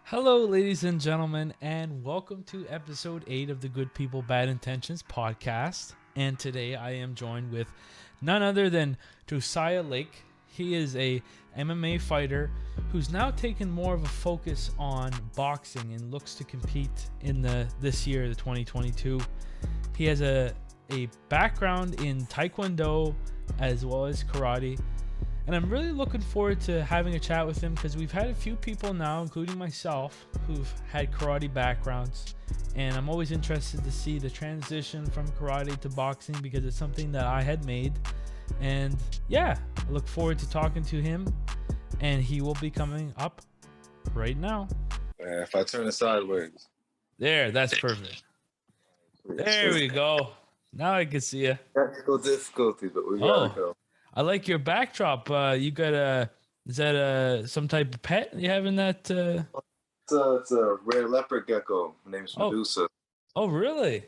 Hello, ladies and gentlemen, and welcome to episode 8 of the Good People, Bad Intentions podcast. And today I am joined with none other than Josiah Lake. He is a MMA fighter who's now taken more of a focus on boxing and looks to compete in this year, the 2022. He has a background in Taekwondo as well as karate. And I'm really looking forward to having a chat with him because we've had a few people now, including myself, who've had karate backgrounds. And I'm always interested to see the transition from karate to boxing because it's something that I had made. And yeah, I look forward to talking to him. And he will be coming up right now. If I turn it sideways. There, that's perfect. There we go. Now I can see you. Technical difficulties, but we gotta go. I like your backdrop. You got is that some type of pet you have in that? It's a rare leopard gecko. Her name's Medusa. Oh, really?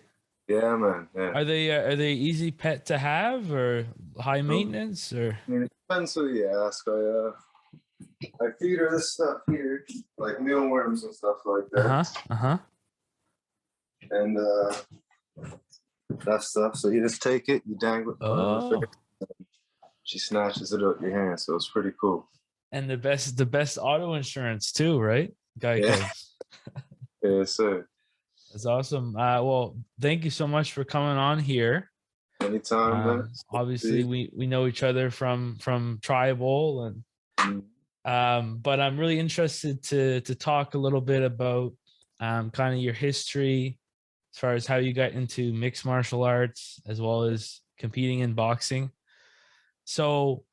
Yeah, man. Yeah. Are they easy pet to have or high maintenance or? I mean, it depends who you ask. I feed her this stuff here, like mealworms and stuff like that. And that stuff. So you just take it, you dangle it. She snatches it out your hand, so it's pretty cool. And the best auto insurance too, right? Geico. Yeah. Yes, sir. That's awesome. Well, thank you so much for coming on here. Anytime, man. Obviously, we know each other from tribal, and but I'm really interested to talk a little bit about kind of your history as far as how you got into mixed martial arts as well as competing in boxing. So,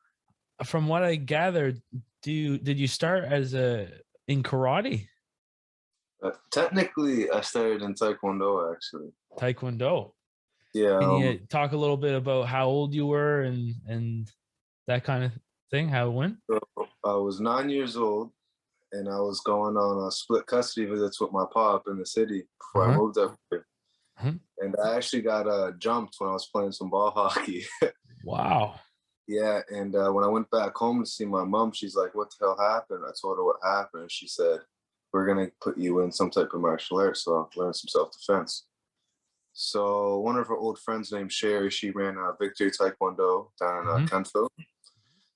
from what I gathered, did you start in karate? Technically, I started in Taekwondo, actually. Taekwondo. Yeah. Can you talk a little bit about how old you were and that kind of thing, how it went? So I was 9 years old, and I was going on a split custody visits with my pop in the city before I moved up here. And I actually got jumped when I was playing some ball hockey. Wow. Yeah, and when I went back home to see my mom, she's like, "What the hell happened?" I told her what happened, and she said, "We're gonna put you in some type of martial arts, so I'll learn some self-defense." So one of her old friends named Sherry, she ran Victory Taekwondo down in Canelo.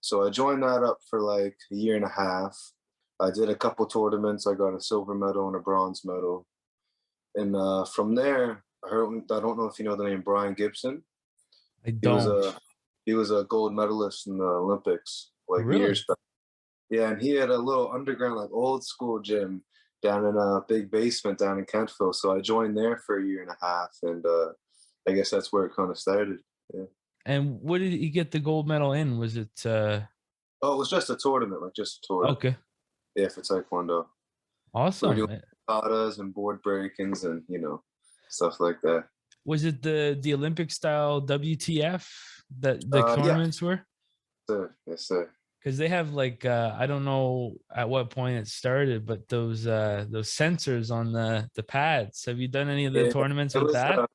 So I joined that up for like a year and a half. I did a couple tournaments. I got a silver medal and a bronze medal. And from there, I don't know if you know the name Brian Gibson. I don't. He was a gold medalist in the Olympics years back. Yeah, and he had a little underground, like old school gym down in a big basement down in Kentville. So I joined there for a year and a half, and I guess that's where it kind of started. Yeah. And what did he get the gold medal in? Was it? Oh, it was just a tournament, Okay. Yeah, for Taekwondo. Awesome. We were doing katas and board breakings and stuff like that. Was it the Olympic style WTF that the tournaments were? Yes, sir. Because they have I don't know at what point it started, but those sensors on the pads. Have you done any of the tournaments with that?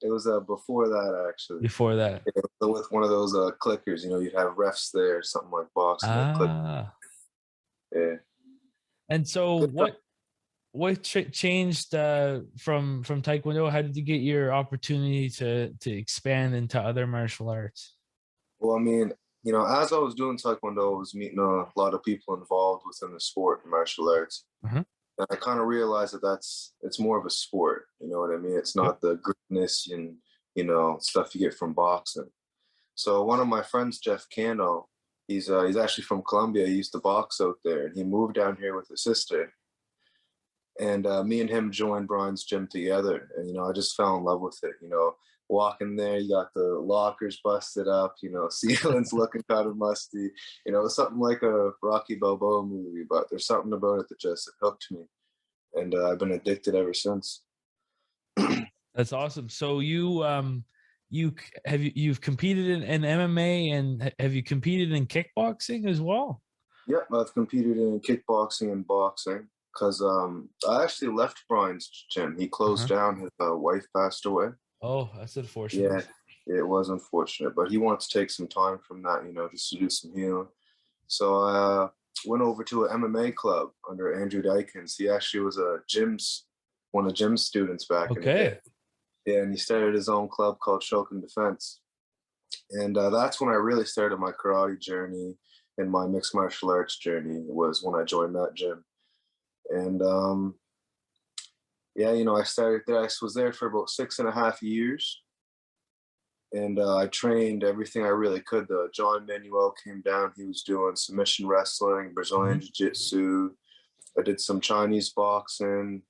It was before that, actually. Before that, with one of those clickers. You'd have refs there, something like boxing. Yeah. And so what changed from Taekwondo? How did you get your opportunity to expand into other martial arts? Well, I mean, as I was doing Taekwondo, I was meeting a lot of people involved within the sport and martial arts. And I kind of realized that it's more of a sport. You know what I mean? It's not the grittiness and, stuff you get from boxing. So one of my friends, Jeff Canelo, he's actually from Colombia. He used to box out there, and he moved down here with his sister. And me and him joined Brian's gym together. And, I just fell in love with it. Walking there, you got the lockers busted up, ceilings looking kind of musty. It's something like a Rocky Balboa movie, but there's something about it that just hooked me. And I've been addicted ever since. That's awesome. So you've competed in MMA, and have you competed in kickboxing as well? Yep, I've competed in kickboxing and boxing. Because I actually left Brian's gym. He closed down. His wife passed away. Oh, that's unfortunate. Yeah, it was unfortunate. But he wanted to take some time from that, just to do some healing. So went over to an MMA club under Andrew Dykins. He actually was one of Jim's students back in the day. Yeah, and he started his own club called Shokan Defense. And that's when I really started my karate journey and my mixed martial arts journey, was when I joined that gym. And yeah, I started there. I was there for about 6.5 years. And I trained everything I really could. John Manuel came down. He was doing submission wrestling, Brazilian jiu-jitsu. I did some Chinese boxing,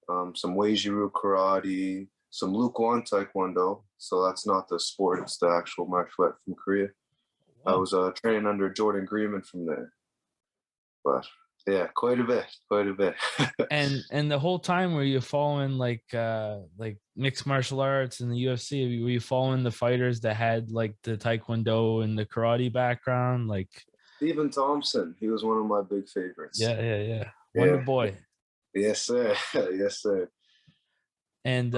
some Weijiru karate, some Lukewan Taekwondo. So that's not the sport, it's the actual martial art from Korea. Wow. I was training under Jordan Greenman from there. But yeah, quite a bit. And the whole time, were you following like mixed martial arts and the UFC? Were you following the fighters that had like the Taekwondo and the karate background? Like Stephen Thompson, he was one of my big favorites. Yeah. Wonder Boy. Yes, sir. Yes, sir. And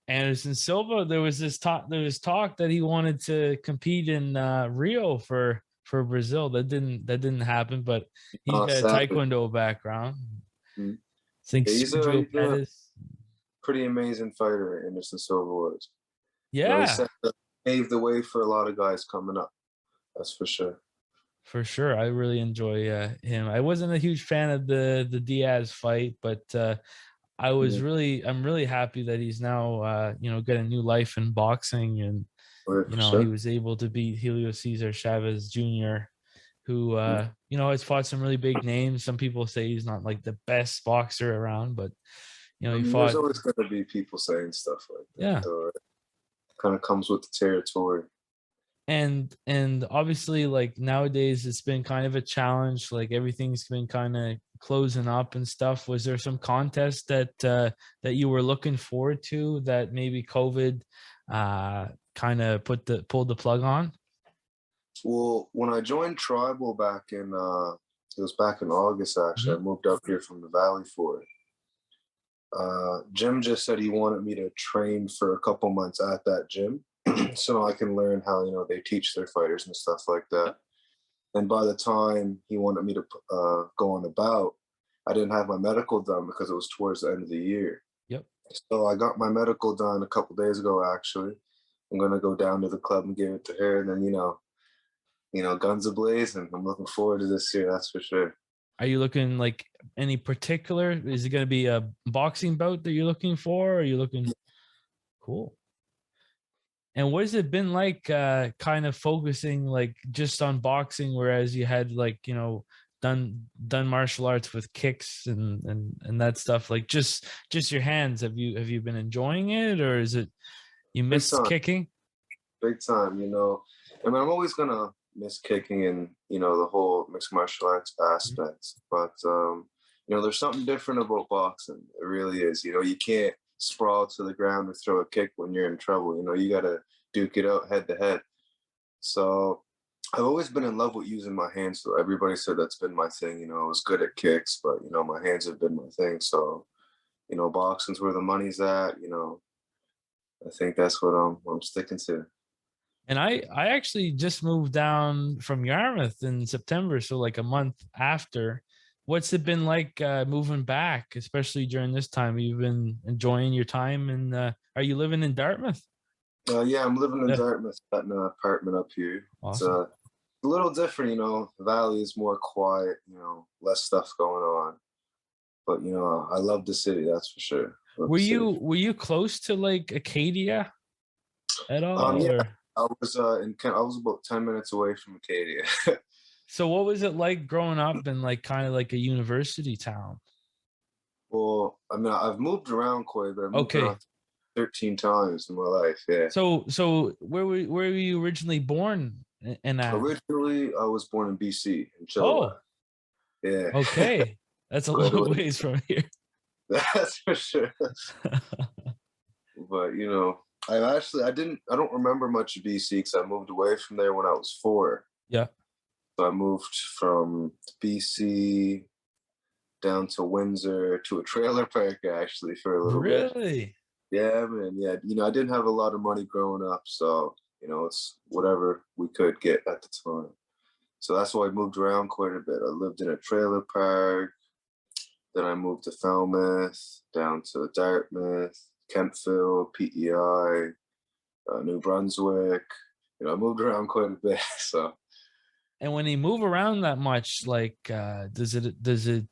Anderson Silva, there was talk that he wanted to compete in Rio for Brazil. That didn't happen, but he's got a Taekwondo background. Mm-hmm. I think he's a pretty amazing fighter, Anderson Silva was. Yeah. He paved the way for a lot of guys coming up. That's for sure. For sure. I really enjoy him. I wasn't a huge fan of the Diaz fight, but I'm really happy that he's now got a new life in boxing, and he was able to beat Julio Cesar Chavez Jr., who has fought some really big names. Some people say he's not like the best boxer around, but he fought. There's always going to be people saying stuff like that. Yeah, though. It kind of comes with the territory. And obviously, like nowadays, it's been kind of a challenge. Like everything's been kind of closing up and stuff. Was there some contest that you were looking forward to that maybe COVID kind of pulled the plug on? Well, when I joined Tribal back in it was back in August, actually. I moved up here from the Valley for it. Jim just said he wanted me to train for a couple months at that gym so I can learn how, they teach their fighters and stuff like that. And by the time he wanted me to go on the bout, I didn't have my medical done because it was towards the end of the year. Yep. So I got my medical done a couple days ago, actually. I'm going to go down to the club and give it to her. And then, guns a-blazing. I'm looking forward to this year, that's for sure. Are you looking like any particular? Is it going to be a boxing bout that you're looking for? Or are you looking? Cool. And what has it been like kind of focusing like just on boxing, whereas you had like, done martial arts with kicks and that stuff, like just your hands? Have you been enjoying it, or is it you miss kicking? Big time, I'm always gonna miss kicking and the whole mixed martial arts aspects, but there's something different about boxing. It really is. You can't sprawl to the ground or throw a kick when you're in trouble. You gotta duke it out head to head. So I've always been in love with using my hands. So everybody said that's been my thing. I was good at kicks, but my hands have been my thing. So boxing's where the money's at. I think that's what I'm sticking to. And I actually just moved down from Yarmouth in September, so like a month after. What's it been like moving back, especially during this time? Have you been enjoying your time? And are you living in Dartmouth? Yeah, I'm living in Dartmouth, got an apartment up here. Awesome. It's a little different, the Valley is more quiet, less stuff going on. But I love the city, that's for sure. Were you close to like Acadia at all? Yeah, I was I was about 10 minutes away from Acadia. So what was it like growing up in like kind of like a university town? Well, I've moved around quite a bit. I've moved around 13 times in my life. Yeah. So where were you originally born? Originally, I was born in BC in Chilliwack. Yeah. Okay, that's a long ways from here. That's for sure. But I don't remember much of BC because I moved away from there when I was 4. Yeah. So I moved from BC down to Windsor to a trailer park actually for a little bit. Really? Yeah, man. Yeah. I didn't have a lot of money growing up, so it's whatever we could get at the time. So that's why I moved around quite a bit. I lived in a trailer park. Then I moved to Falmouth, down to Dartmouth, Kempville, PEI, New Brunswick. I moved around quite a bit. So. And when you move around that much, like, does it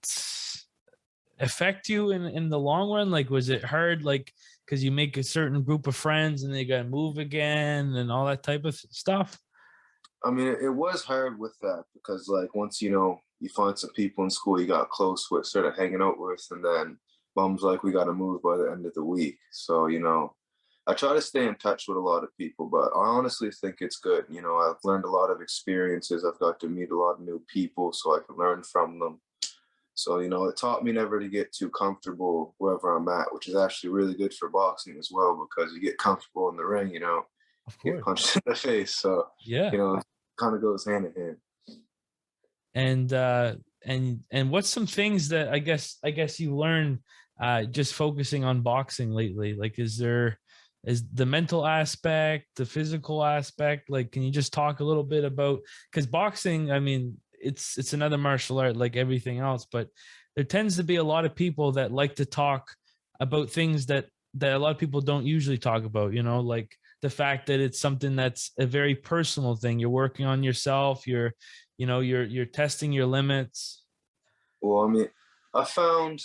affect you in the long run? Like, was it hard? Like, because you make a certain group of friends and they got to move again and all that type of stuff. I mean, it was hard with that because, like, once you find some people in school you got close with, started hanging out with, and then mom's like, we got to move by the end of the week. So, I try to stay in touch with a lot of people, but I honestly think it's good. I've learned a lot of experiences. I've got to meet a lot of new people so I can learn from them. So, it taught me never to get too comfortable wherever I'm at, which is actually really good for boxing as well, because you get comfortable in the ring, Of course. get punched in the face. So, yeah, it kind of goes hand in hand. And what's some things that I guess you learned just focusing on boxing lately? Like, is the mental aspect, the physical aspect? Like, can you just talk a little bit about, because boxing, I mean, it's another martial art like everything else, but there tends to be a lot of people that like to talk about things that a lot of people don't usually talk about, like the fact that it's something that's a very personal thing. You're working on yourself, you're testing your limits. Well, I mean, I found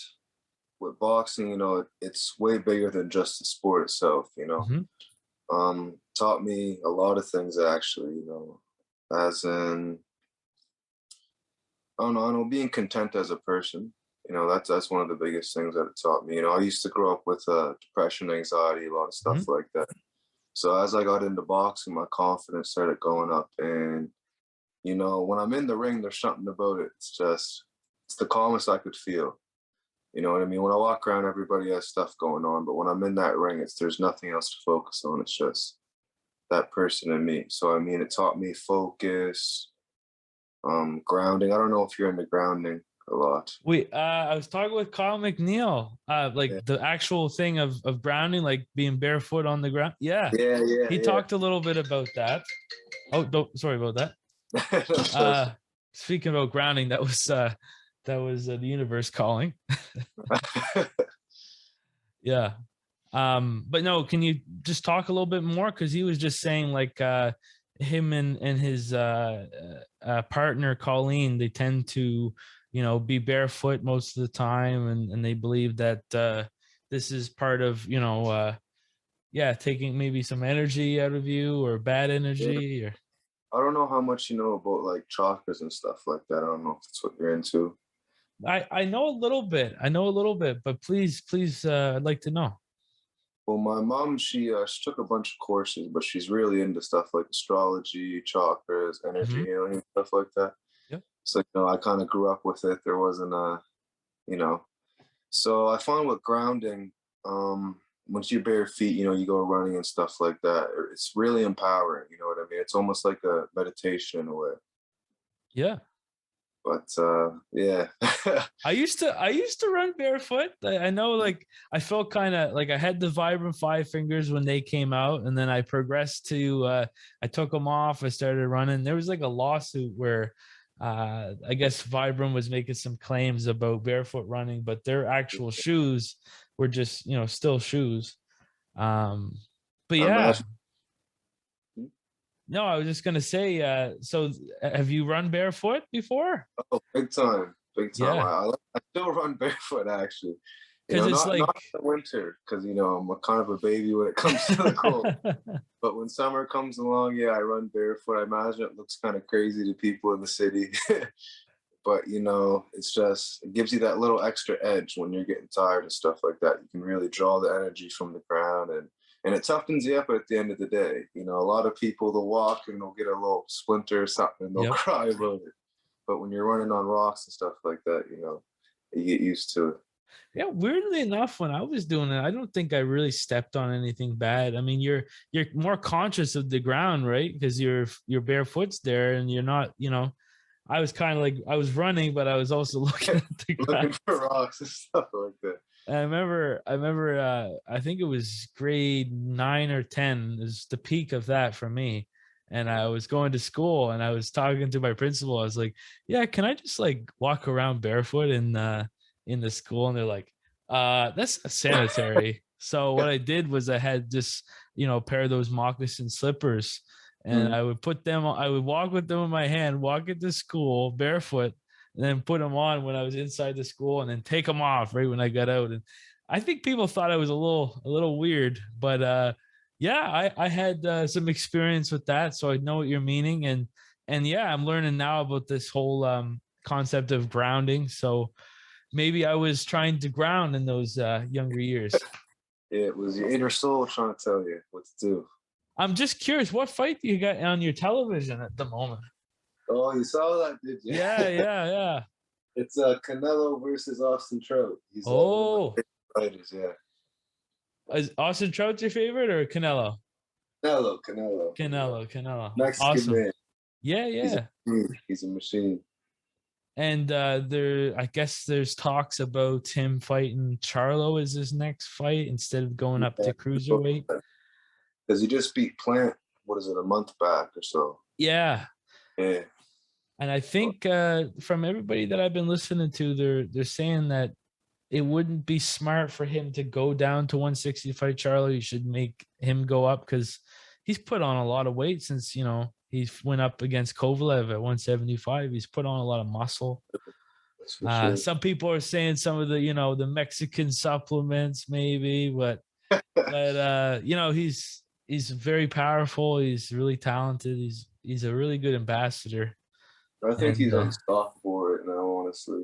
with boxing, it's way bigger than just the sport itself, taught me a lot of things actually, as in, I don't know, being content as a person. That's one of the biggest things that it taught me. I used to grow up with depression, anxiety, a lot of stuff like that. So as I got into boxing, my confidence started going up. And, when I'm in the ring, there's something about it. It's the calmest I could feel. You know what I mean? When I walk around, everybody has stuff going on. But when I'm in that ring, there's nothing else to focus on. It's just that person and me. So, I mean, it taught me focus, grounding. I don't know if you're into grounding a lot. I was talking with Kyle McNeil, like the actual thing of grounding, like being barefoot on the ground. Yeah. He talked a little bit about that. Oh, sorry about that. Speaking about grounding, that was the universe calling. Yeah. But no, can you just talk a little bit more? Because he was just saying, like, him and his partner Colleen, they tend to be barefoot most of the time, and they believe that this is part of taking maybe some energy out of you, or bad energy. Or I don't know how much you know about like chakras and stuff like that. I don't know if that's what you're into. I know a little bit, but please, I'd like to know. Well, my mom, she took a bunch of courses, but she's really into stuff like astrology, chakras, energy healing, stuff like that. Yeah. So, I kind of grew up with it. There wasn't so I find with grounding, once you bare feet, you go running and stuff like that. It's really empowering. You know what I mean? It's almost like a meditation in a way. Yeah. But yeah. I used to run barefoot. I know, like, I felt kind of like I had the Vibram 5 fingers when they came out, and then I progressed to I took them off. I started running. There was like a lawsuit where I guess Vibram was making some claims about barefoot running, but their actual shoes were just still shoes. But yeah. No, I was just gonna say, so have you run barefoot before? Oh, big time. Yeah. I still run barefoot actually. Because it's not in the winter, because I'm a kind of a baby when it comes to the cold. But when summer comes along, I run barefoot. I imagine it looks kind of crazy to people in the city. But it's just, it gives you that little extra edge when you're getting tired and stuff like that. You can really draw the energy from the ground, and it toughens you up at the end of the day. A lot of people, they'll walk and they'll get a little splinter or something and they'll cry about it. But when you're running on rocks and stuff like that, you get used to it. Yeah, weirdly enough, when I was doing it, I don't think I really stepped on anything bad. I mean, you're more conscious of the ground, right? Because your barefoot's there, and you're not, I was kind of like, I was running, but I was also looking at the ground. Looking for rocks and stuff like that. And I remember, I think it was grade 9 or 10 is the peak of that for me. and I was going to school, and I was talking to my principal. I was like, "Yeah, can I just like walk around barefoot in the school?" And they're like, that's not sanitary." So what I did was I had just, a pair of those moccasin slippers, and I would put them on, I would walk with them in my hand, walk into school barefoot, and then put them on when I was inside the school, and then take them off right when I got out. And I think people thought I was a little weird, but yeah, I had some experience with that, so I know what you're meaning. And yeah, I'm learning now about this whole concept of grounding. So maybe I was trying to ground in those younger years. Yeah, it was your inner soul trying to tell you what to do. I'm just curious, what fight do you got on your television at the moment? Oh, you saw that, did you? Yeah, yeah, yeah. It's Canelo versus Austin Trout. He's one of my Oh, favorite fighters. Yeah, is Austin Trout your favorite or Canelo? Canelo. Canelo. Mexican Awesome. man. Yeah, yeah. He's a machine. And I guess there's talks about him fighting Charlo as his next fight instead of going up to cruiserweight. Because he just beat Plant, what is it, a month back or so? Yeah. Yeah. And I think from everybody that I've been listening to, they're saying that it wouldn't be smart for him to go down to 165 Charlo. You should make him go up because he's put on a lot of weight since, he went up against Kovalev at 175. He's put on a lot of muscle. Sure. Some people are saying some of the, the Mexican supplements maybe, but he's very powerful. He's really talented. He's a really good ambassador. I think he's unstoppable right now, honestly.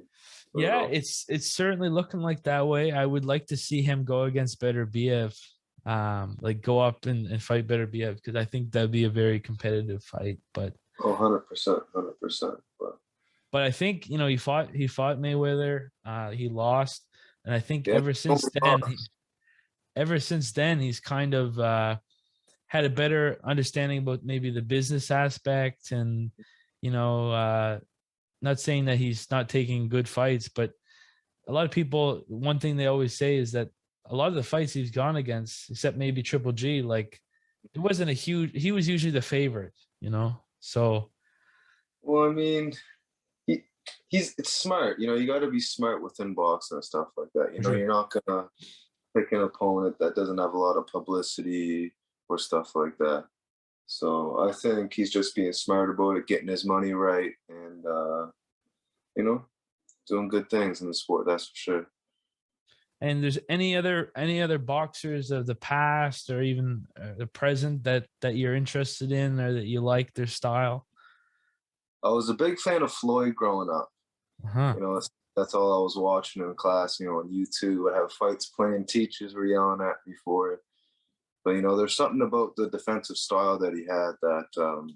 Yeah, it's certainly looking like that way. I would like to see him go against Beterbiev, like go up and fight Beterbiev, because I think that'd be a very competitive fight. But 100%, 100%. But I think he fought Mayweather. He lost, and I think ever since then he's kind of had a better understanding about maybe the business aspect, and not saying that he's not taking good fights, but a lot of people, one thing they always say is that a lot of the fights he's gone against, except maybe Triple G, like it wasn't he was usually the favorite, so. Well, I mean, it's smart, you got to be smart within boxing and stuff like that. You're not gonna pick an opponent that doesn't have a lot of publicity or stuff like that. So I think he's just being smart about it, getting his money right, and doing good things in the sport. That's for sure. And there's any other boxers of the past or even the present that you're interested in or that you like their style? I was a big fan of Floyd growing up. That's all I was watching in class. On YouTube, I have fights playing, teachers were yelling at me for it. But there's something about the defensive style that he had that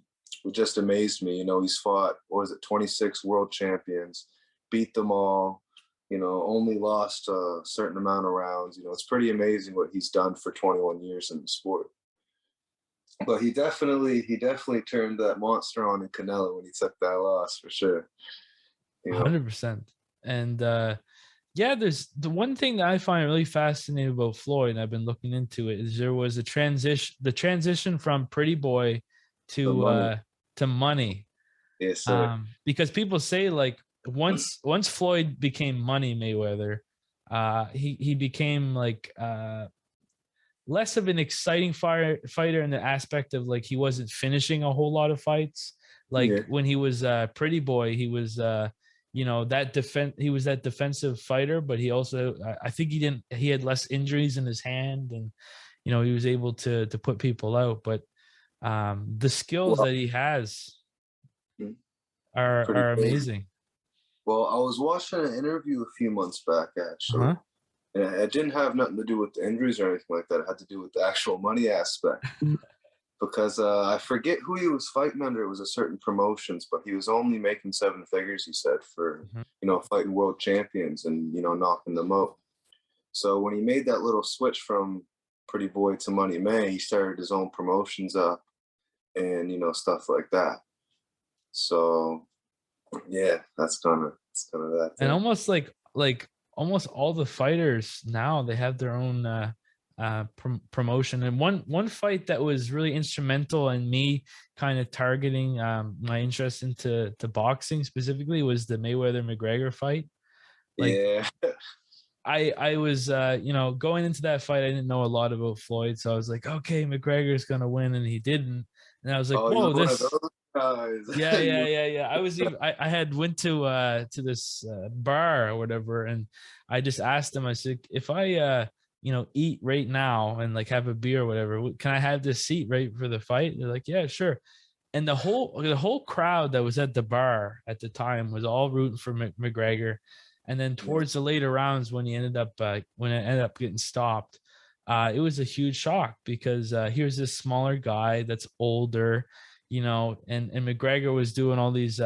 just amazed me. He's fought, 26 world champions, beat them all. Only lost a certain amount of rounds. It's pretty amazing what he's done for 21 years in the sport. But he definitely turned that monster on in Canelo when he took that loss, for sure. 100%. And yeah, there's the one thing that I find really fascinating about Floyd, and I've been looking into it, is there was the transition from pretty boy to money. Yes, sir. Because people say like once Floyd became Money Mayweather, he became like less of an exciting fighter in the aspect of like he wasn't finishing a whole lot of fights. Like when he was pretty boy, he was he was that defensive fighter, but he also, I think he had less injuries in his hand, and he was able to put people out. But the skills that he has are amazing. Well, I was watching an interview a few months back, actually. And it didn't have nothing to do with the injuries or anything like that. It had to do with the actual money aspect. Because I forget who he was fighting under. It was a certain promotions, but he was only making 7 figures, he said, for, fighting world champions and, knocking them out. So when he made that little switch from pretty boy to Money Man, he started his own promotions up and, stuff like that. So, yeah, it's kind of that thing. And almost like almost all the fighters now, they have their own promotion. And one fight that was really instrumental in me kind of targeting my interest into boxing specifically was the Mayweather McGregor fight. Like, Yeah. I was going into that fight, I didn't know a lot about Floyd, so I was like, okay, McGregor's gonna win, and he didn't. And I was like, Oh, you're whoa, one of this. those guys. Yeah, yeah. I had went to this bar or whatever, and I just asked them. I said, if I eat right now and like have a beer or whatever, can I have this seat right for the fight? They're like, yeah, sure. And the whole crowd that was at the bar at the time was all rooting for McGregor. And then towards the later rounds, when it ended up getting stopped, it was a huge shock because here's this smaller guy that's older, and McGregor was doing all these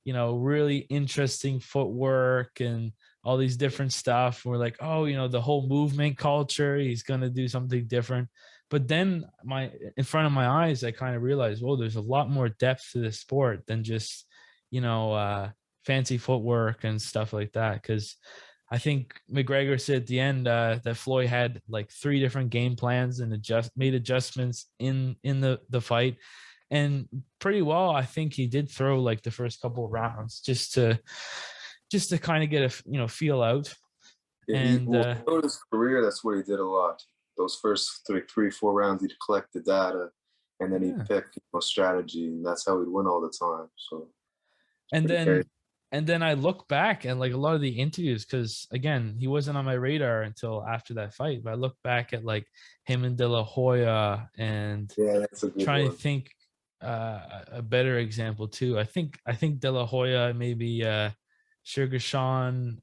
really interesting footwork and all these different stuff. We're like, oh, the whole movement culture, he's gonna do something different. But then in front of my eyes, I kind of realized, well, there's a lot more depth to this sport than just, fancy footwork and stuff like that. Because I think McGregor said at the end that Floyd had like 3 different game plans and made adjustments in the fight, and pretty well. I think he did throw like the first couple of rounds just to kind of get a feel out. Yeah, And throughout his career, that's what he did a lot. Those first 3, 4 rounds, he'd collect the data, and then he'd pick strategy, and that's how he'd win all the time. So, and then I look back at like a lot of the interviews, because again, he wasn't on my radar until after that fight. But I look back at like him and De La Hoya, and that's a good trying one. to think a better example too. I think De La Hoya, maybe Sugar Shane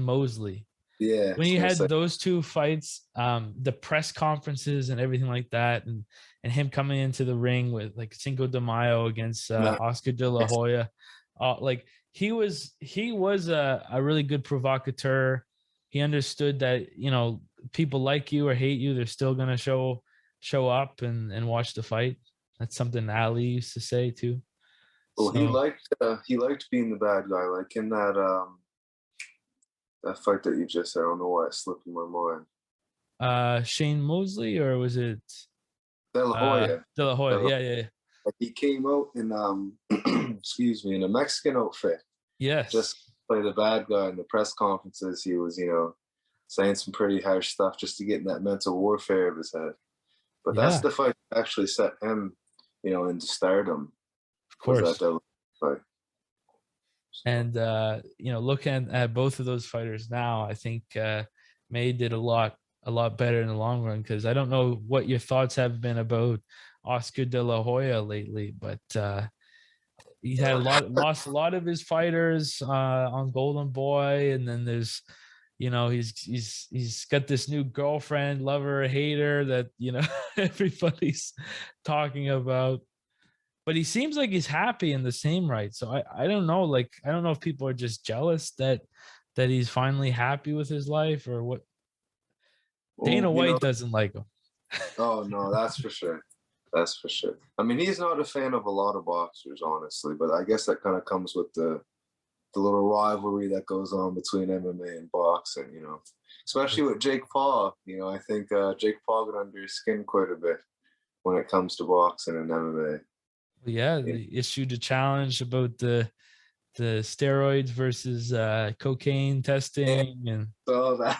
Mosley. Yeah, When you had those 2 fights, the press conferences and everything like that, and him coming into the ring with like Cinco de Mayo against Oscar De La Hoya, like he was a really good provocateur. He understood that people like you or hate you, they're still gonna show up and watch the fight. That's something Ali used to say too. Well, he liked being the bad guy, like in that fight that you just said. I don't know why it slipped in my mind. Shane Mosley, or was it De La Hoya? De La Hoya, yeah. Like he came out in excuse me, in a Mexican outfit. Yes. Just play the bad guy in the press conferences. He was, saying some pretty harsh stuff just to get in that mental warfare of his head. But that's the fight that actually set him, into stardom. Of course. Was that fight. And looking at both of those fighters now, I think May did a lot better in the long run, because I don't know what your thoughts have been about Oscar De La Hoya lately, but he's had lost a lot of his fighters on Golden Boy, and then there's he's got this new girlfriend, lover, hater that everybody's talking about. But he seems like he's happy in the same right. So I don't know. Like, I don't know if people are just jealous that he's finally happy with his life, or what. Dana White doesn't like him. Oh no, that's for sure. That's for sure. I mean, he's not a fan of a lot of boxers, honestly, but I guess that kind of comes with the little rivalry that goes on between MMA and boxing, especially with Jake Paul. I think Jake Paul got under his skin quite a bit when it comes to boxing and MMA. Yeah, they issued a challenge about the steroids versus cocaine testing, and so that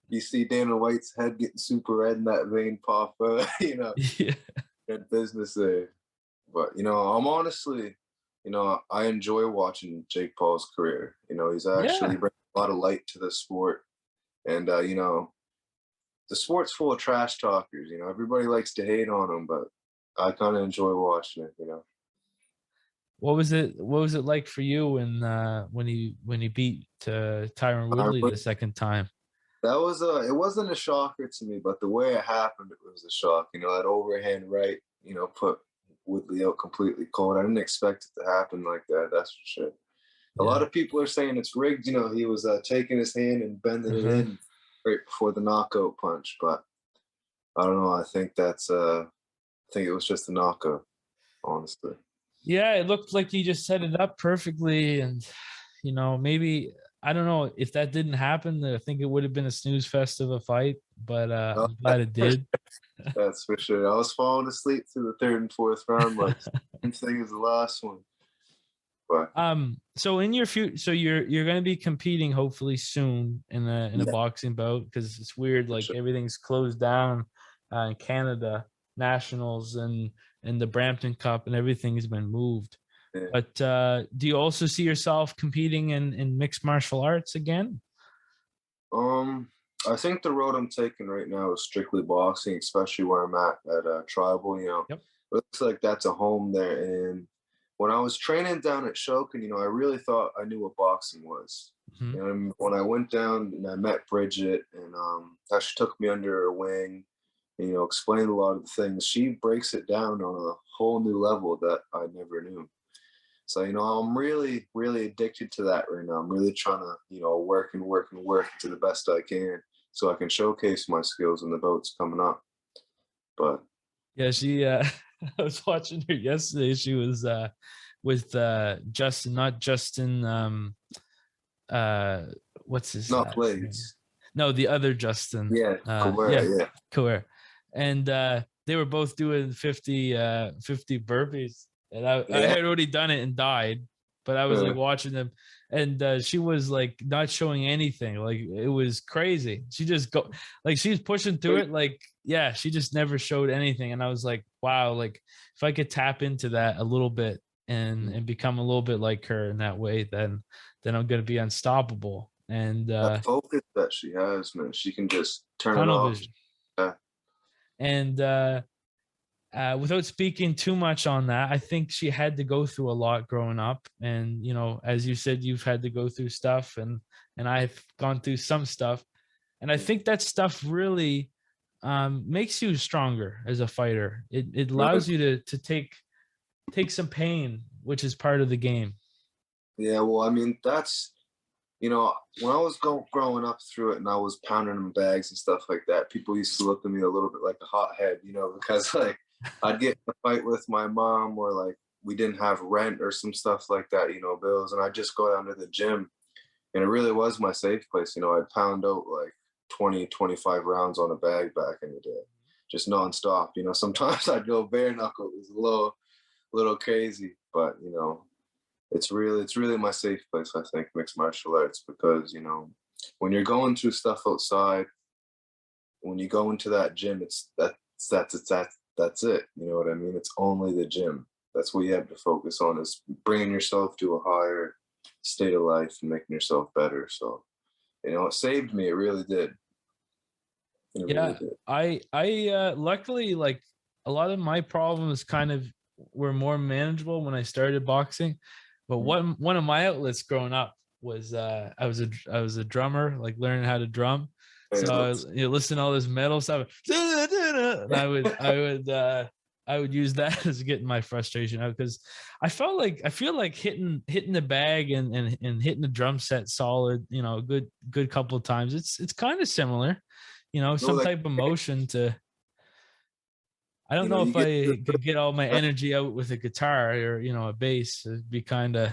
you see Dana White's head getting super red and that vein pop, in business there. But I'm honestly, I enjoy watching Jake Paul's career. He's actually bringing a lot of light to the sport, and the sport's full of trash talkers. Everybody likes to hate on him, but I kind of enjoy watching it. What was it like for you when he beat Tyron Woodley the second time? That was it wasn't a shocker to me, but the way it happened, it was a shock. That overhand right, put Woodley out completely cold. I didn't expect it to happen like that. That's for sure. A lot of people are saying it's rigged. He was taking his hand and bending it in right before the knockout punch. But I don't know. I think it was just a knockout, honestly. Yeah, it looked like he just set it up perfectly, and maybe I don't know if that didn't happen. I think it would have been a snooze fest of a fight, but I'm glad it did. That's for sure. I was falling asleep through the third and fourth round, like same thing as the last one. But so in your future, so you're going to be competing hopefully soon in a boxing bout, because it's weird, like everything's closed down in Canada, nationals and the Brampton Cup and everything has been moved. Yeah. But do you also see yourself competing in mixed martial arts again? I think the road I'm taking right now is strictly boxing, especially where I'm at Tribal. You know, It looks like that's a home there. And when I was training down at Shokin, you know, I really thought I knew what boxing was. Mm-hmm. And when I went down and I met Bridget, and she took me under her wing, and, you know, explained a lot of the things. She breaks it down on a whole new level that I never knew. So, you know, I'm really, really addicted to that right now. I'm really trying to, you know, work to the best I can so I can showcase my skills in the bouts coming up. But yeah, she I was watching her yesterday. She was with Justin, not Justin, what's his not Blades. No, the other Justin. Yeah, Coer. And they were both doing 50 burpees. And I had already done it and died, but I was like watching them, and she was like not showing anything. Like it was crazy. She just she's pushing through it. Like, yeah, she just never showed anything. And I was like, wow, like if I could tap into that a little bit and become a little bit like her in that way, then I'm going to be unstoppable. And that focus that she has, man, she can just turn it off. Vision. Yeah. And, without speaking too much on that, I think she had to go through a lot growing up. And, you know, as you said, you've had to go through stuff, and I've gone through some stuff. And I think that stuff really makes you stronger as a fighter. It allows you to take some pain, which is part of the game. Yeah, well, I mean, that's, you know, when I was growing up through it and I was pounding in bags and stuff like that, people used to look at me a little bit like a hothead, you know, because like I'd get in a fight with my mom, or like we didn't have rent or some stuff like that, you know, bills. And I'd just go down to the gym, and it really was my safe place. You know, I'd pound out like 20, 25 rounds on a bag back in the day, just nonstop. You know, sometimes I'd go bare knuckle. It was a little crazy, but, you know, it's really my safe place, I think, mixed martial arts, because, you know, when you're going through stuff outside, when you go into that gym, that's it. You know what I mean? It's only the gym. That's what you have to focus on, is bringing yourself to a higher state of life and making yourself better. So, you know, it saved me. It really did. Really did. I luckily, like, a lot of my problems kind of were more manageable when I started boxing. But one of my outlets growing up was I was a drummer, like learning how to drum. So you listen to all this metal stuff, and I would use that as getting my frustration out, because I feel like hitting the bag and hitting the drum set solid, you know, a good couple of times. It's kind of similar, you know, some type of motion to. I don't know if I could get all my energy out with a guitar or, you know, a bass. It'd be kind of.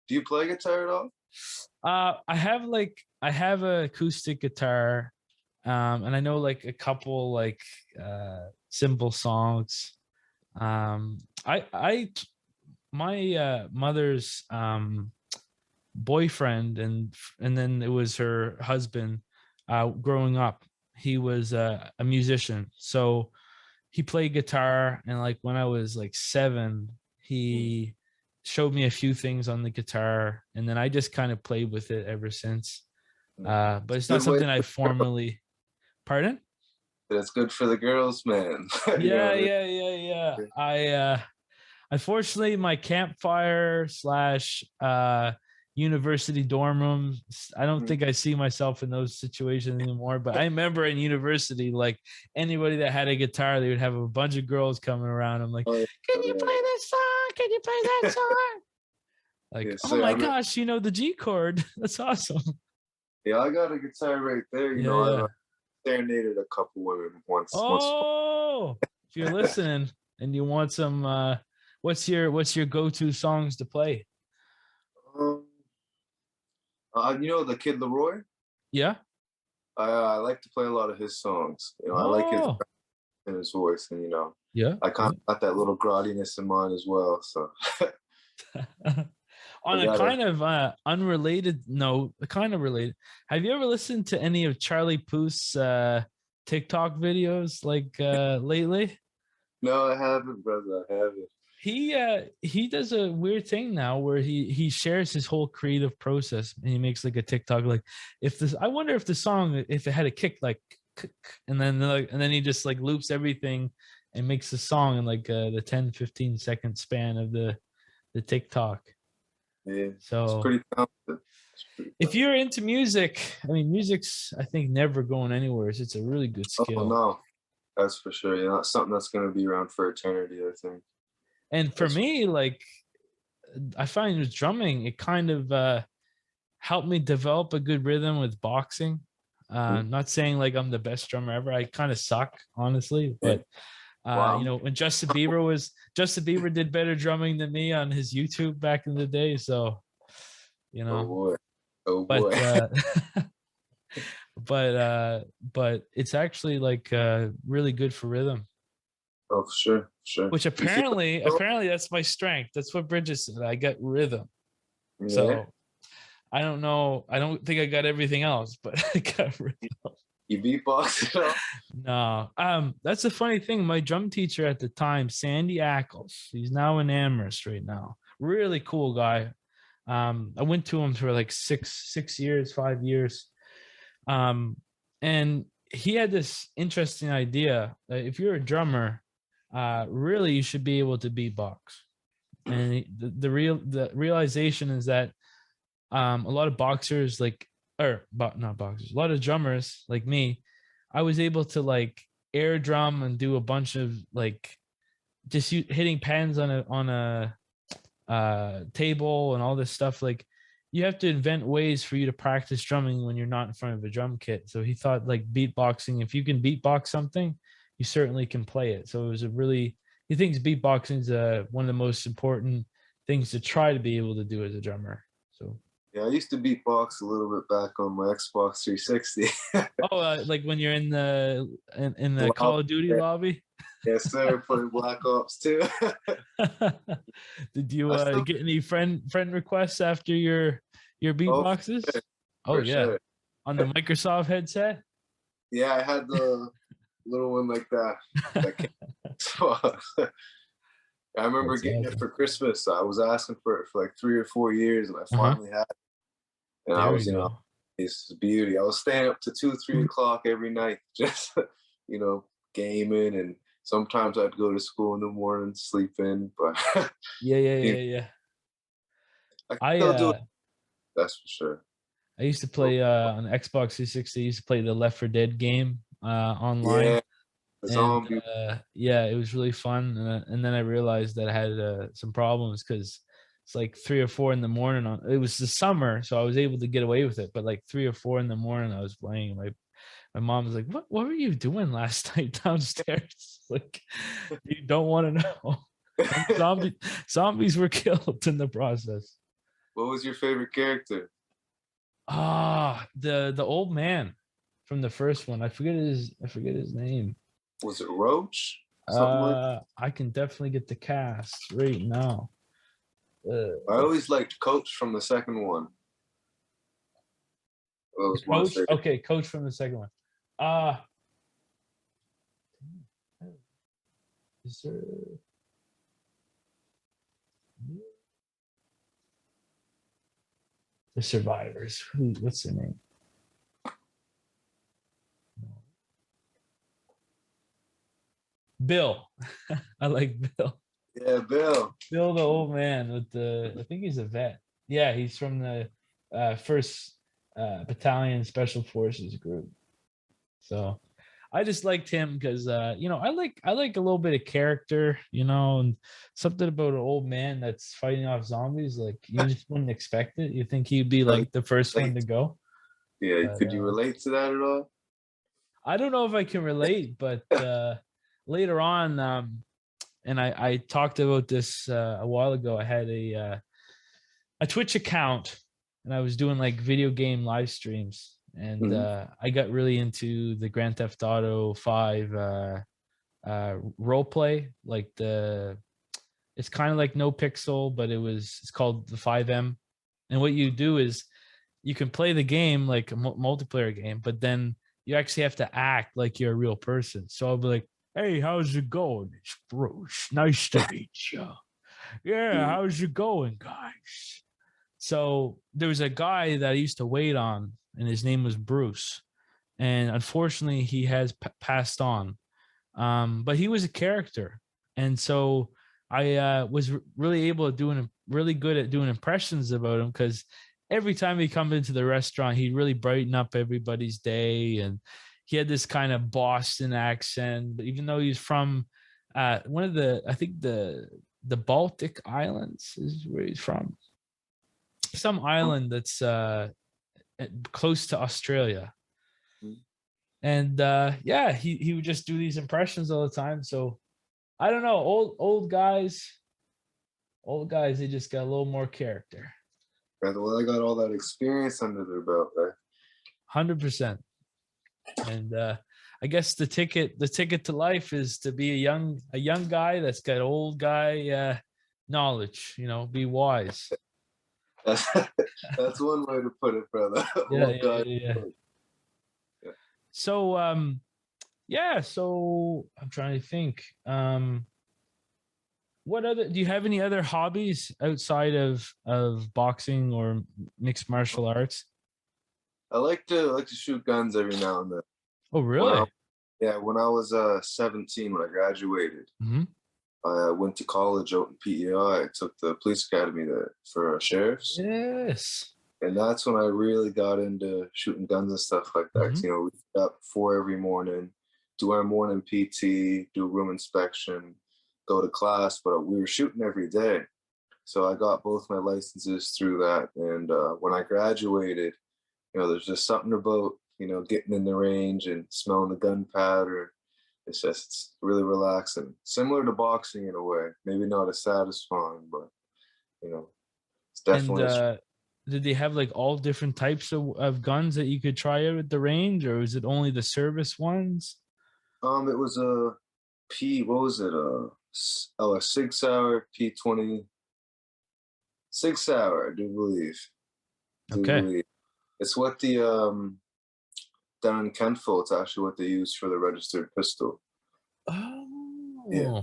Do you play guitar at all? I have an acoustic guitar, and I know like a couple like simple songs. My mother's boyfriend and then it was her husband. Growing up, he was a musician, so he played guitar, and like when I was like 7, he showed me a few things on the guitar, and then I just kind of played with it ever since. But it's not something I formally. Pardon? It's good for the girls, man. Yeah. I unfortunately, my campfire / university dorm room, I don't think I see myself in those situations anymore. But I remember in university, like anybody that had a guitar, they would have a bunch of girls coming around. I'm like, can you play this song? Can you play that song? Like, yeah, so, oh my gosh, you know the G chord. That's awesome. Yeah, I got a guitar right there. You know, I've serenaded a couple women once. Oh, if you're listening and you want some, what's your go-to songs to play? You know the Kid Leroy? Yeah. I like to play a lot of his songs. You know, I like his Oh. in his voice, and Yeah. I kind of got that little grottiness in mine as well. So On I a gotta. kind of unrelated note, kind of related, have you ever listened to any of Charlie Puth's TikTok videos like lately? No, I haven't, brother. I haven't. He does a weird thing now where he shares his whole creative process and he makes like a TikTok like if this I wonder if the song if it had a kick like and then he just like loops everything and makes the song in like the 10-15 second span of the TikTok. Yeah, it's So pretty talented. It's pretty if talented. you're into music, I mean music's I think never going anywhere. It's a really good Oh skill. no, that's for sure. It's something that's gonna be around for eternity. I think. And for That's me, like I find with drumming, it kind of helped me develop a good rhythm with boxing. Not saying like I'm the best drummer ever. I kind of suck, honestly. yeah. But Wow. when Justin Bieber did better drumming than me on his YouTube back in the day. So, you Oh know, boy. Oh but boy. but it's actually like really good for rhythm. Oh, for sure. For sure. Which Do you feel apparently that's my strength. That's what Bridget said. I got rhythm. yeah. So I don't know. I don't think I got everything else, but I got rhythm. You beatbox at all? No. That's a funny thing. My drum teacher at the time, Sandy Ackles, he's now in Amherst right now. Really cool guy. I went to him for like 6 years, 5 years. And he had this interesting idea. If you're a drummer, really you should be able to beatbox. And the realization is that a lot of boxers not boxers, a lot of drummers like me, I was able to like air drum and do a bunch of like just hitting pans on a table and all this stuff. Like you have to invent ways for you to practice drumming when you're not in front of a drum kit. So he thought like beatboxing, if you can beatbox something, you certainly can play it. So it was he thinks beatboxing is one of the most important things to try to be able to do as a drummer. So Yeah, I used to beatbox a little bit back on my Xbox 360. oh, like when you're in the Call of Duty lobby. Yes, sir. Playing Black Ops 2. Did you I still. get any friend requests after your Oh, beatboxes? Oh for yeah, sure. on the Microsoft headset. Yeah, I had the little one like that. That came. So, I remember That's getting it awesome. for Christmas. I was asking for it for like 3 or 4 years, and I finally had it. And I There was, you go. it's beauty. I was staying up to 2, 3 o'clock every night, just gaming, and sometimes I'd go to school in the morning, sleep in. But Yeah. I can I still do it. That's for sure. I used to play on Xbox 360. I used to play the Left 4 Dead game online. Yeah, the And zombie. yeah, it was really fun. And then I realized that I had some problems because it's like 3 or 4 in the morning. It was the summer, so I was able to get away with it. But like 3 or 4 in the morning, I was playing. My mom was like, "What were you doing last night downstairs?" Like, you don't want to know. And zombies were killed in the process. What was your favorite character? The old man from the first one. I forget his name. Was it Roach? Something like that? I can definitely get the cast right now. I always liked Coach from the second one. That was my Coach. favorite. Okay, Coach from the second one. Is there? The survivors. What's their name? Bill. I like Bill. Yeah, Bill. Bill, the old man with I think he's a vet. Yeah, he's from the first battalion special forces group. So I just liked him because I like a little bit of character, and something about an old man that's fighting off zombies. Like you just wouldn't expect it. You think he'd be like the first one to go. Yeah, But, could you relate to that at all? I don't know if I can relate, but later on, and I talked about this a while ago. I had a Twitch account and I was doing like video game live streams, and I got really into the Grand Theft Auto 5 role play. Like it's kind of like No Pixel, but it's called the 5M. And what you do is you can play the game like a multiplayer game, but then you actually have to act like you're a real person. So I'll be like, "Hey, how's it going? It's Bruce. Nice to meet you. Yeah, how's it going, guys?" So there was a guy that I used to wait on, and his name was Bruce. And unfortunately, he has passed on. But he was a character. And so I was really able to really good at doing impressions about him, because every time he come into the restaurant, he'd really brighten up everybody's day. And he had this kind of Boston accent, but even though he's from one of I think the Baltic Islands is where he's from. Some island that's close to Australia. And yeah, he would just do these impressions all the time. So I don't know, old guys, they just got a little more character. Well, they got all that experience under their belt, right? 100%. And I guess the ticket to life is to be a young guy that's got old guy knowledge. Be wise. That's one way to put it, brother. Yeah. So so I'm trying to think. What other do you have any other hobbies outside of boxing or mixed martial arts? I like to shoot guns every now and then. Oh, really? When I was 17, when I graduated, I went to college out in PEI. I took the police academy there for sheriffs. Yes. And that's when I really got into shooting guns and stuff like that. We get up 4 every morning, do our morning PT, do room inspection, go to class, but we were shooting every day. So I got both my licenses through that. And when I graduated, there's just something about, getting in the range and smelling the gunpowder. It's really relaxing. Similar to boxing in a way. Maybe not as satisfying, but, it's definitely... And did they have like all different types of guns that you could try out at the range, or was it only the service ones? It was a what was it? A Sig Sauer P20. Sig Sauer, I do believe. Okay. It's what the down in Kentville, it's actually what they use for the registered pistol. Oh. Yeah.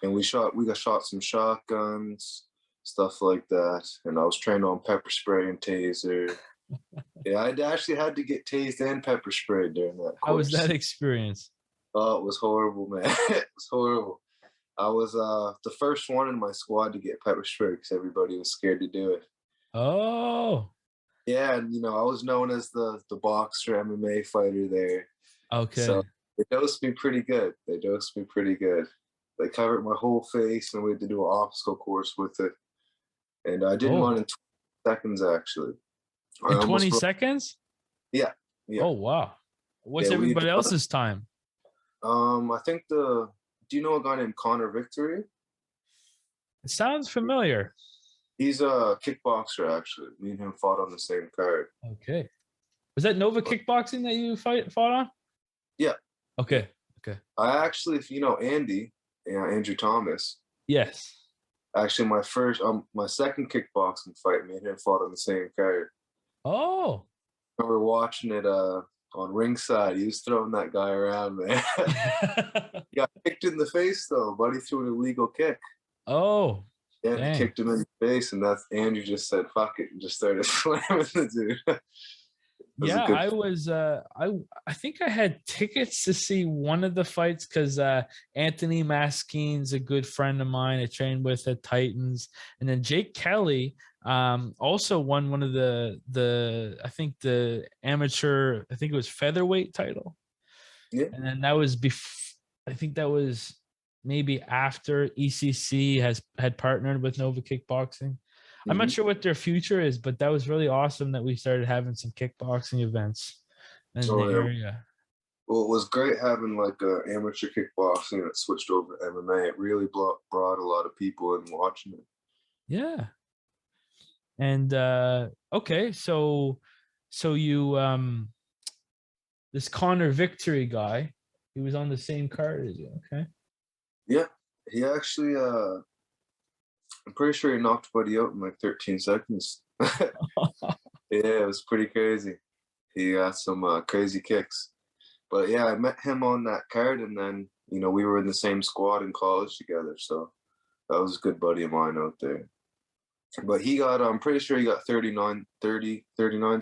And we got shot some shotguns, stuff like that. And I was trained on pepper spray and taser. Yeah, I actually had to get tased and pepper sprayed during that course. How was that experience? Oh, it was horrible, man. It was horrible. I was the first one in my squad to get pepper sprayed because everybody was scared to do it. Oh. Yeah, and I was known as the boxer MMA fighter there. Okay. So they dosed me pretty good. They covered my whole face, and we had to do an obstacle course with it. And I did one in 20 seconds, actually. In 20 seconds? Yeah. Oh, wow. What's everybody else's time? I think do you know a guy named Connor Victory? It sounds familiar. He's a kickboxer, actually. Me and him fought on the same card. Okay. Was that Nova Kickboxing that you fought on? Yeah. Okay. I actually, if you know Andy, Andrew Thomas. Yes. Actually, my second kickboxing fight, me and him fought on the same card. Oh. I remember watching it on ringside. He was throwing that guy around, man. He got kicked in the face, though. Buddy threw an illegal kick. Oh. Yeah, he kicked him in the face, and Andrew just said, "Fuck it," and just started slamming the dude. Yeah, I was. I think I had tickets to see one of the fights because Anthony Maskine's a good friend of mine. I trained with at Titans, and then Jake Kelly also won one of the I think the amateur. I think it was featherweight title. Yeah, and then that was I think that was maybe after ECC had partnered with Nova Kickboxing. I'm not sure what their future is, but that was really awesome that we started having some kickboxing events in the area. Well, it was great having like amateur kickboxing that switched over to MMA. It really brought a lot of people in watching it. Yeah. And okay, so you this Connor Victory guy, he was on the same card as you. Okay. Yeah, he actually I'm pretty sure he knocked Buddy out in like 13 seconds. Yeah, it was pretty crazy. He got some crazy kicks. But yeah, I met him on that card, and then, you know, we were in the same squad in college together. So that was a good buddy of mine out there. But he got, I'm pretty sure he got 39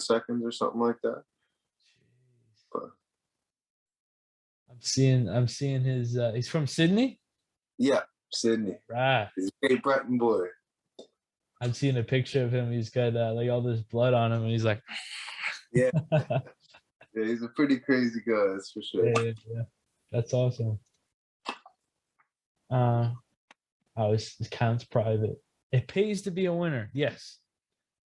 seconds or something like that. But I'm seeing his he's from Sydney? yeah, Sydney. Right. He's a Cape Breton boy. I'm seeing a picture of him. He's got like all this blood on him, and he's like, yeah. Yeah, he's a pretty crazy guy, that's for sure. Yeah. That's awesome. This counts private. It pays to be a winner. Yes.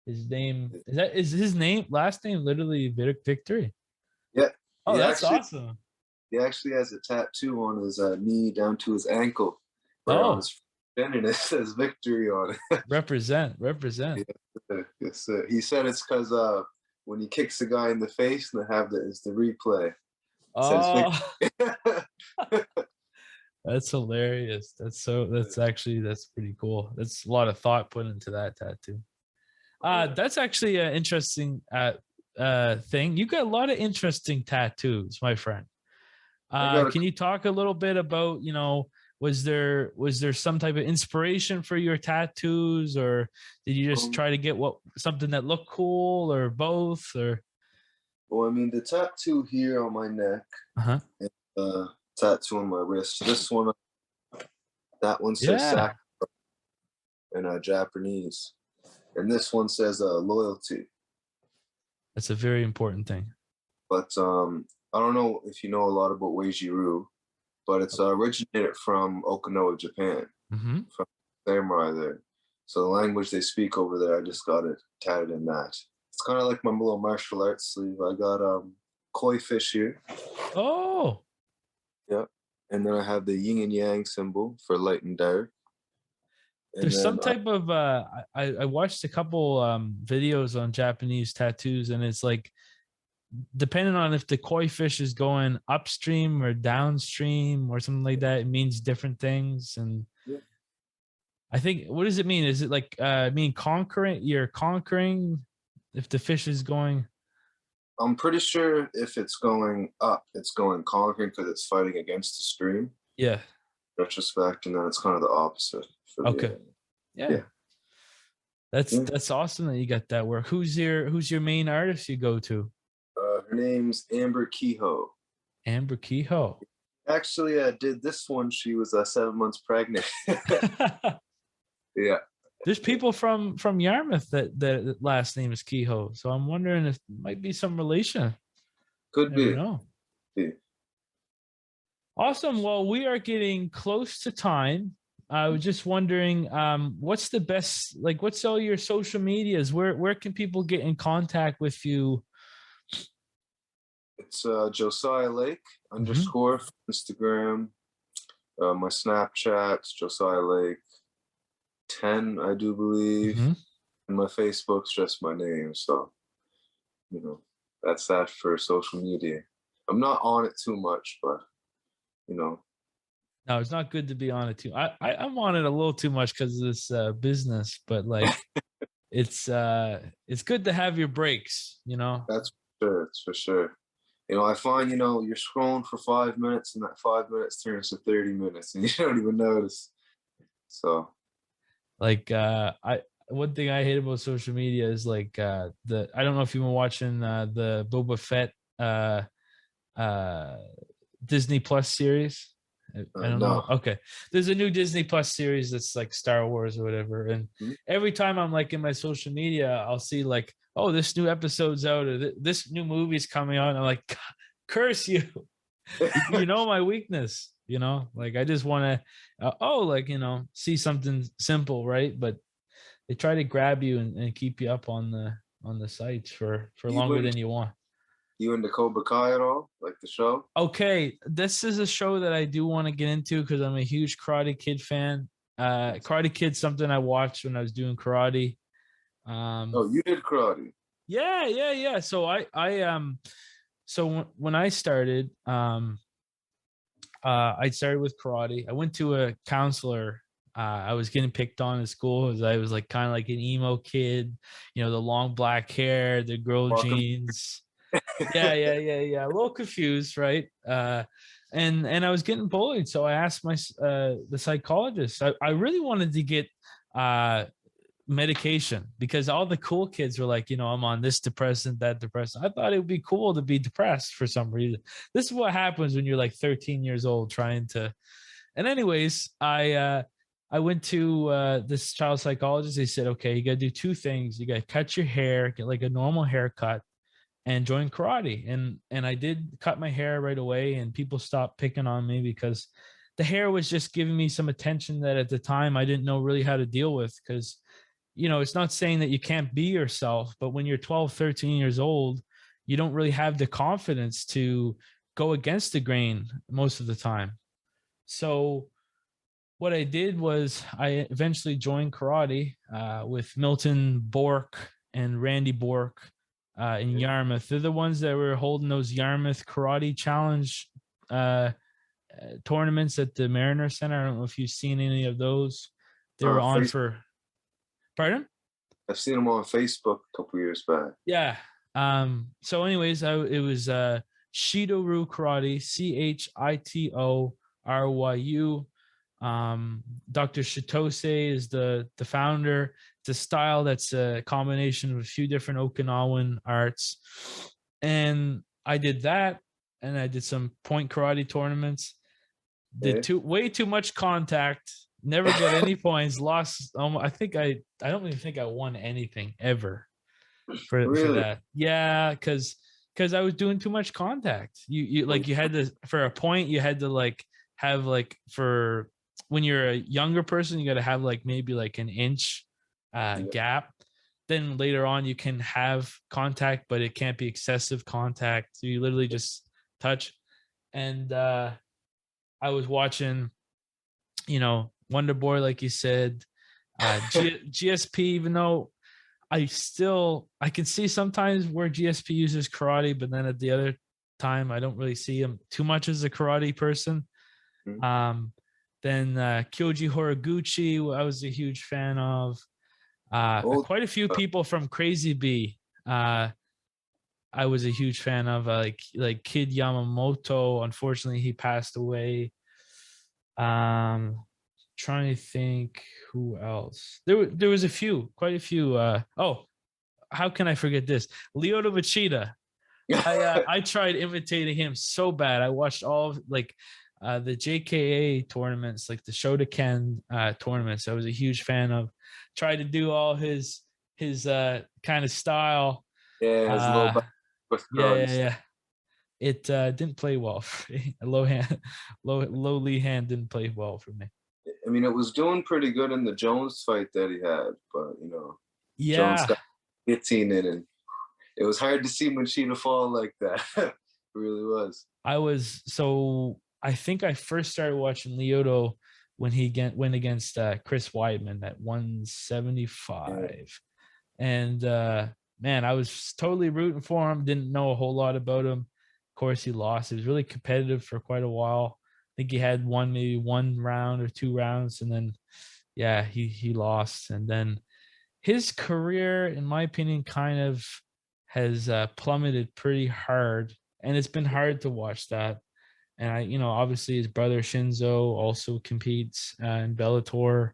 His name is his last name literally Victory? Yeah. Oh, that's awesome. He actually has a tattoo on his knee down to his ankle. Oh. On his and it says Victory on it. Represent. Yeah, yes, he said it's because when he kicks the guy in the face, and they have it's the replay. Oh, that's hilarious. That's pretty cool. That's a lot of thought put into that tattoo. That's actually an interesting thing. You got a lot of interesting tattoos, my friend. Can you talk a little bit about, you know, was there some type of inspiration for your tattoos, or did you just try to get something that looked cool, or both? Or well, I mean, the tattoo here on my neck, and tattoo on my wrist. This one, that one says Sakura in Japanese, and this one says loyalty. That's a very important thing. But I don't know if you know a lot about Weijiru, but it's originated from Okinawa, Japan, from samurai there. So the language they speak over there, I just got it tatted in that. It's kind of like my little martial arts sleeve. I got koi fish here. Oh. Yeah. And then I have the yin and yang symbol for light and dark. And there's some type of I watched a couple videos on Japanese tattoos, and it's like, depending on if the koi fish is going upstream or downstream or something like that, it means different things. And I think, what does it mean? Is it like you're conquering if the fish is going? I'm pretty sure if it's going up, it's going conquering because it's fighting against the stream. Yeah. Retrospect, and then it's kind of the opposite. Okay. Yeah. That's awesome that you got that work. Who's your main artist you go to? Her name's Amber Kehoe. Amber Kehoe. Actually, I did this one. She was 7 months pregnant. Yeah. There's people from Yarmouth that last name is Kehoe, so I'm wondering if it might be some relation. Could be. Know. Yeah. Awesome. Well, we are getting close to time. I was just wondering, what's the best? Like, what's all your social medias? Where can people get in contact with you? It's Josiah Lake _ Instagram. My Snapchat's Josiah Lake 10, I do believe. And my Facebook's just my name. So, you know, that's that for social media. I'm not on it too much, but, you know. No, it's not good to be on it too. I'm on it a little too much because of this business, but like, it's good to have your breaks, you know. That's for sure. It's for sure. You know, I find, you know, you're scrolling for 5 minutes, and that 5 minutes turns to 30 minutes, and you don't even notice. So, like, one thing I hate about social media is like I don't know if you've been watching the Boba Fett Disney Plus series. I don't know. Okay, there's a new Disney Plus series that's like Star Wars or whatever, and every time I'm like in my social media, I'll see like, oh, this new episode's out, or this new movie's coming out, and I'm like, curse you. You know my weakness, you know, like I just want to see something simple, right? But they try to grab you and keep you up on the sites for longer than you want. You into Cobra Kai at all? Like the show? Okay, this is a show that I do want to get into because I'm a huge Karate Kid fan. Karate Kid's something I watched when I was doing karate. Oh, you did karate. Yeah. So when I started, I started with karate. I went to a counselor. I was getting picked on at school as I was like kind of like an emo kid, you know, the long black hair, the girl Welcome. jeans. Yeah. A little confused, right? And I was getting bullied, so I asked the psychologist. I really wanted to get medication because all the cool kids were like, you know, I'm on this depressant, that depressant. I thought it would be cool to be depressed for some reason. This is what happens when you're like 13 years old trying to. And anyways, I went to this child psychologist. They said, okay, you got to do two things. You got to cut your hair, get like a normal haircut, and join karate. And I did cut my hair right away, and people stopped picking on me because the hair was just giving me some attention that at the time I didn't know really how to deal with. Because you know, it's not saying that you can't be yourself, but when you're 12, 13 years old, you don't really have the confidence to go against the grain most of the time. So what I did was I eventually joined karate with Milton Bork and Randy Bork in Yarmouth. They're the ones that were holding those Yarmouth Karate Challenge tournaments at the Mariner Center. I don't know if you've seen any of those. They were on for... Pardon? I've seen them on Facebook a couple years back. Yeah. So anyways, it was Shitoryu Karate, Chitoryu. Dr. Shitose is the founder. It's a style that's a combination of a few different Okinawan arts. And I did that, and I did some point karate tournaments. Did way too much contact. Never got any points. Lost. I don't even think I won anything ever for that. Yeah, because I was doing too much contact. You like you had to, for a point, you had to like have like, for when you're a younger person, you got to have like maybe like an inch gap. Then later on you can have contact, but it can't be excessive contact. So you literally just touch. And I was watching, you know, Wonder Boy, like you said, GSP, even though I can see sometimes where GSP uses karate, but then at the other time, I don't really see him too much as a karate person. Mm-hmm. Then Kyoji Horaguchi, I was a huge fan of. Quite a few people from Crazy B, I was a huge fan of, like Kid Yamamoto. Unfortunately, he passed away. Trying to think who else. There was quite a few. How can I forget this? Lyoto Machida. I tried imitating him so bad. I watched all of, like the JKA tournaments, like the Shotokan tournaments. I was a huge fan of. Tried to do all his kind of style. Yeah, his little yeah. It didn't play well for me. Lowly hand didn't play well for me. I mean, it was doing pretty good in the Jones fight that he had, but you know, yeah, Jones got 15 in, and it was hard to see Machida fall like that. It really was. I think I first started watching Lyoto when he went against Chris Weidman at 175, and man, I was totally rooting for him. Didn't know a whole lot about him. Of course, he lost. He was really competitive for quite a while. I think he had maybe one round or two rounds, and then he lost. And then his career, in my opinion, kind of has plummeted pretty hard, and it's been hard to watch that. And obviously his brother Shinzo also competes in Bellator.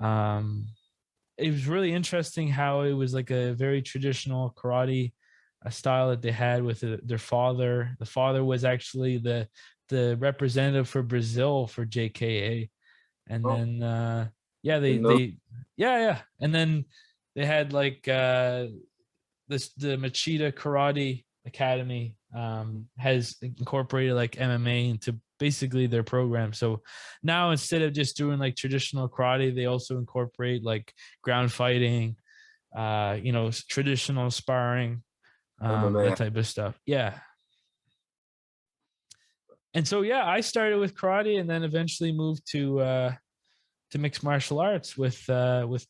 It was really interesting how it was like a very traditional karate style that they had with their father. The father was actually the representative for Brazil for JKA, and then and then they had like the Machida Karate Academy has incorporated like MMA into basically their program. So now instead of just doing like traditional karate, they also incorporate like ground fighting, traditional sparring, that type of stuff. Yeah. And so I started with karate and then eventually moved to mixed martial arts with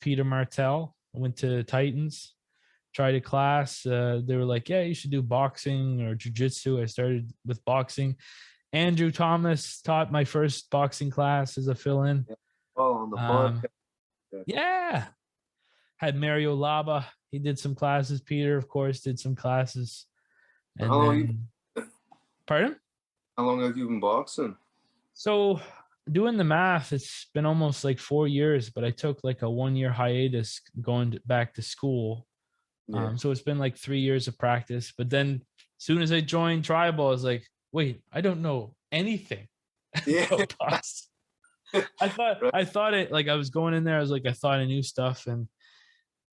Peter Martell. I went to Titans, tried a class. They were like, yeah, you should do boxing or jiu-jitsu. I started with boxing. Andrew Thomas taught my first boxing class as a fill-in. Oh, on the podcast. Yeah. Had Mario Laba. He did some classes. Peter, of course, did some classes. And how long pardon? How long have you been boxing? So doing the math, it's been almost like 4 years, but I took like a 1-year hiatus going back to school. Yeah. So it's been like 3 years of practice. But then as soon as I joined Tribal, I was like, wait, I don't know anything about boxing. I thought it, like I was going in there, I was like, I thought I knew stuff.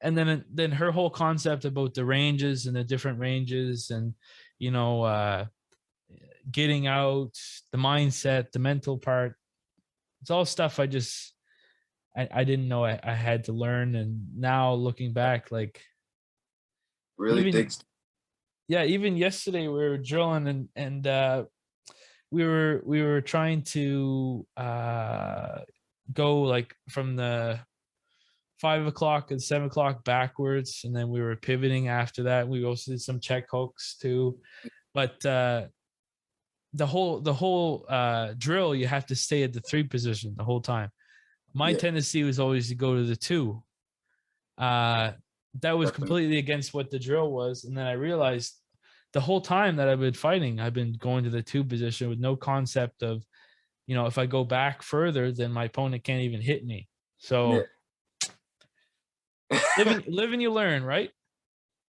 And then her whole concept about the ranges and the different ranges and, you know, getting out, the mindset, the mental part, it's all stuff I didn't know I had to learn. And now looking back, like really digs. Yeah, even yesterday we were drilling and we were trying to go like from the 5 o'clock and 7 o'clock backwards, and then we were pivoting after that. We also did some check hooks too, but the whole drill, you have to stay at the 3 position the whole time. My tendency was always to go to the 2. That was completely against what the drill was, and then I realized the whole time that I've been fighting, I've been going to the 2 position with no concept of, you know, if I go back further, then my opponent can't even hit me. So live and you learn, right?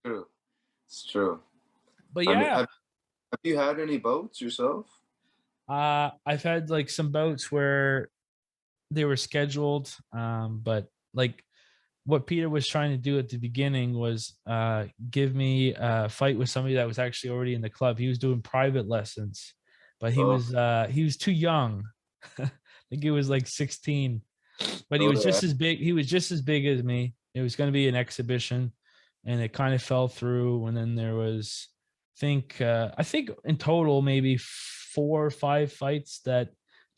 True. It's true. But yeah. I mean, have you had any bouts yourself? I've had like some bouts where they were scheduled, but like what Peter was trying to do at the beginning was give me a fight with somebody that was actually already in the club. He was doing private lessons, but he was too young. I think he was like 16, but he was just as big. He was just as big as me. It was going to be an exhibition, and it kind of fell through. And then there was, I think in total maybe 4 or 5 fights that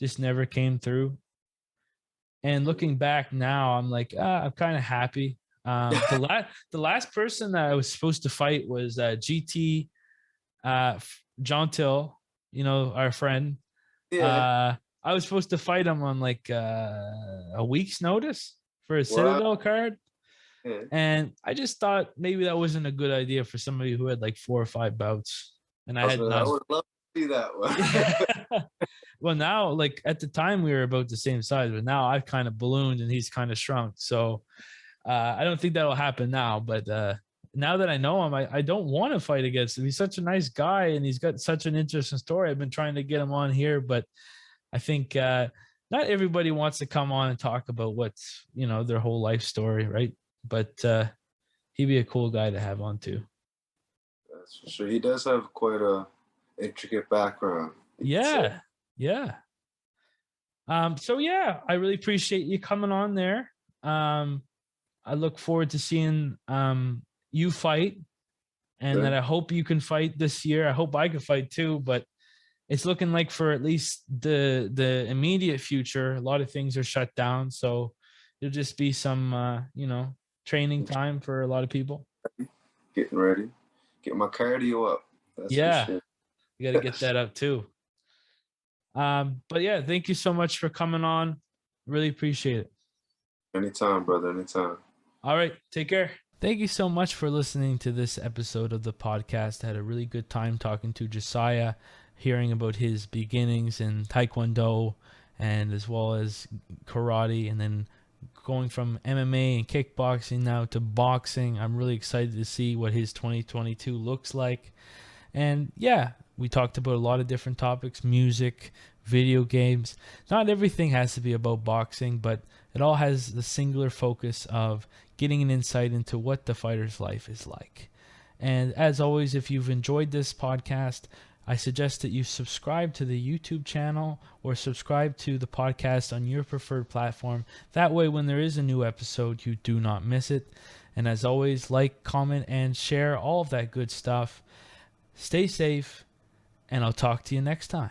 just never came through. And looking back now, I'm like, I'm kind of happy. The last person that I was supposed to fight was GT John Till, you know, our friend. Yeah. I was supposed to fight him on like a week's notice for a Citadel card. Yeah. And I just thought maybe that wasn't a good idea for somebody who had like 4 or 5 bouts. And I would love to see that one. Well, now, like at the time we were about the same size, but now I've kind of ballooned and he's kind of shrunk. So I don't think that'll happen now. But now that I know him, I don't want to fight against him. He's such a nice guy and he's got such an interesting story. I've been trying to get him on here, but I think not everybody wants to come on and talk about what's, you know, their whole life story, right? But he'd be a cool guy to have on too. That's for sure. He does have quite a intricate background. Yeah. Yeah. So yeah, I really appreciate you coming on there. I look forward to seeing you fight, and that I hope you can fight this year. I hope I can fight too, but it's looking like for at least the immediate future, a lot of things are shut down. So it'll just be some you know, training time for a lot of people. Getting ready. Get my cardio up. That's for sure. You got to get that up too. But yeah, thank you so much for coming on. Really appreciate it. Anytime, brother. Anytime. All right. Take care. Thank you so much for listening to this episode of the podcast. I had a really good time talking to Josiah, hearing about his beginnings in Taekwondo and as well as karate, and then going from MMA and kickboxing now to boxing. I'm really excited to see what his 2022 looks like. And yeah, we talked about a lot of different topics, music, video games. Not everything has to be about boxing, but it all has the singular focus of getting an insight into what the fighter's life is like. And as always, if you've enjoyed this podcast, I suggest that you subscribe to the YouTube channel or subscribe to the podcast on your preferred platform. That way, when there is a new episode, you do not miss it. And as always, like, comment, and share all of that good stuff. Stay safe, and I'll talk to you next time.